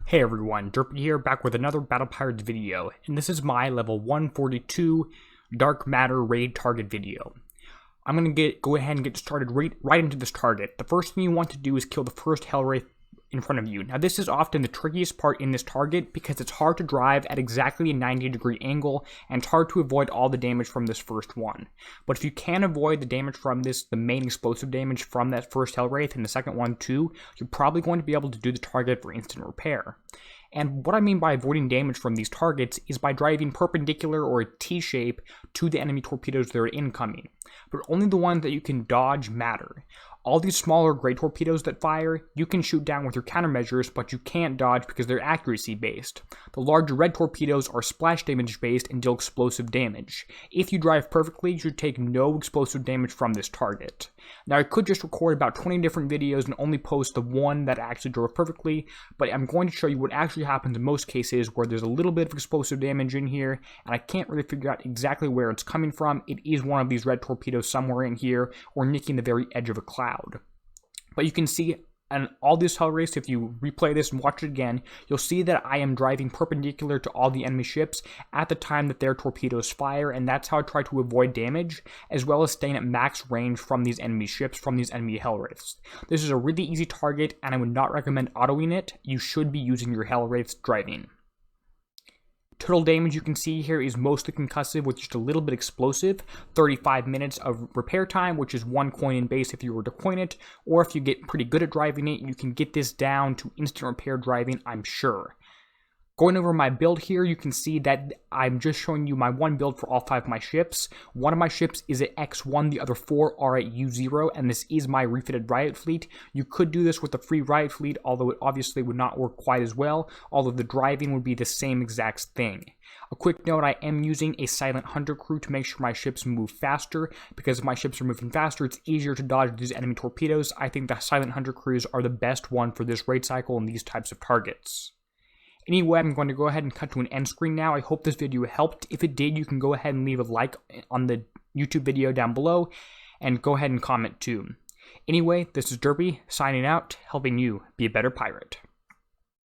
Hey everyone, Derpy here, back with another Battle Pirates video, and this is my level 142 Dark Matter raid target video. I'm going to go ahead and get started right into this target. The first thing you want to do is kill the first Hellwraith in front of you. Now this is often the trickiest part in this target because it's hard to drive at exactly a 90-degree angle and it's hard to avoid all the damage from this first one. But if you can avoid the damage from the main explosive damage from that first Hellwraith and the second one too, you're probably going to be able to do the target for instant repair. And what I mean by avoiding damage from these targets is by driving perpendicular or a T-shape to the enemy torpedoes that are incoming. But only the ones that you can dodge matter. All these smaller gray torpedoes that fire, you can shoot down with your countermeasures, but you can't dodge because they're accuracy based. The larger red torpedoes are splash damage based and deal explosive damage. If you drive perfectly, you should take no explosive damage from this target. Now I could just record about 20 different videos and only post the one that actually drove perfectly, but I'm going to show you what actually happens in most cases where there's a little bit of explosive damage in here, and I can't really figure out exactly where it's coming from. It is one of these red torpedoes somewhere in here, or nicking the very edge of a cloud. But you can see on all these Hellwraiths, if you replay this and watch it again, you'll see that I am driving perpendicular to all the enemy ships at the time that their torpedoes fire, and that's how I try to avoid damage, as well as staying at max range from these enemy ships, from these enemy Hellwraiths. This is a really easy target, and I would not recommend autoing it. You should be using your Hellwraiths driving. Total damage you can see here is mostly concussive with just a little bit explosive, 35 minutes of repair time, which is 1 coin in base if you were to coin it, or if you get pretty good at driving it, you can get this down to instant repair driving, I'm sure. Going over my build here, you can see that I'm just showing you my one build for all 5 of my ships. One of my ships is at X1, the other 4 are at U0, and this is my refitted Riot fleet. You could do this with a free Riot fleet, although it obviously would not work quite as well, although the driving would be the same exact thing. A quick note, I am using a Silent Hunter crew to make sure my ships move faster, because if my ships are moving faster, it's easier to dodge these enemy torpedoes. I think the Silent Hunter crews are the best one for this raid cycle and these types of targets. Anyway, I'm going to go ahead and cut to an end screen now. I hope this video helped. If it did, you can go ahead and leave a like on the YouTube video down below, and go ahead and comment too. Anyway, this is Derpy, signing out, helping you be a better pirate.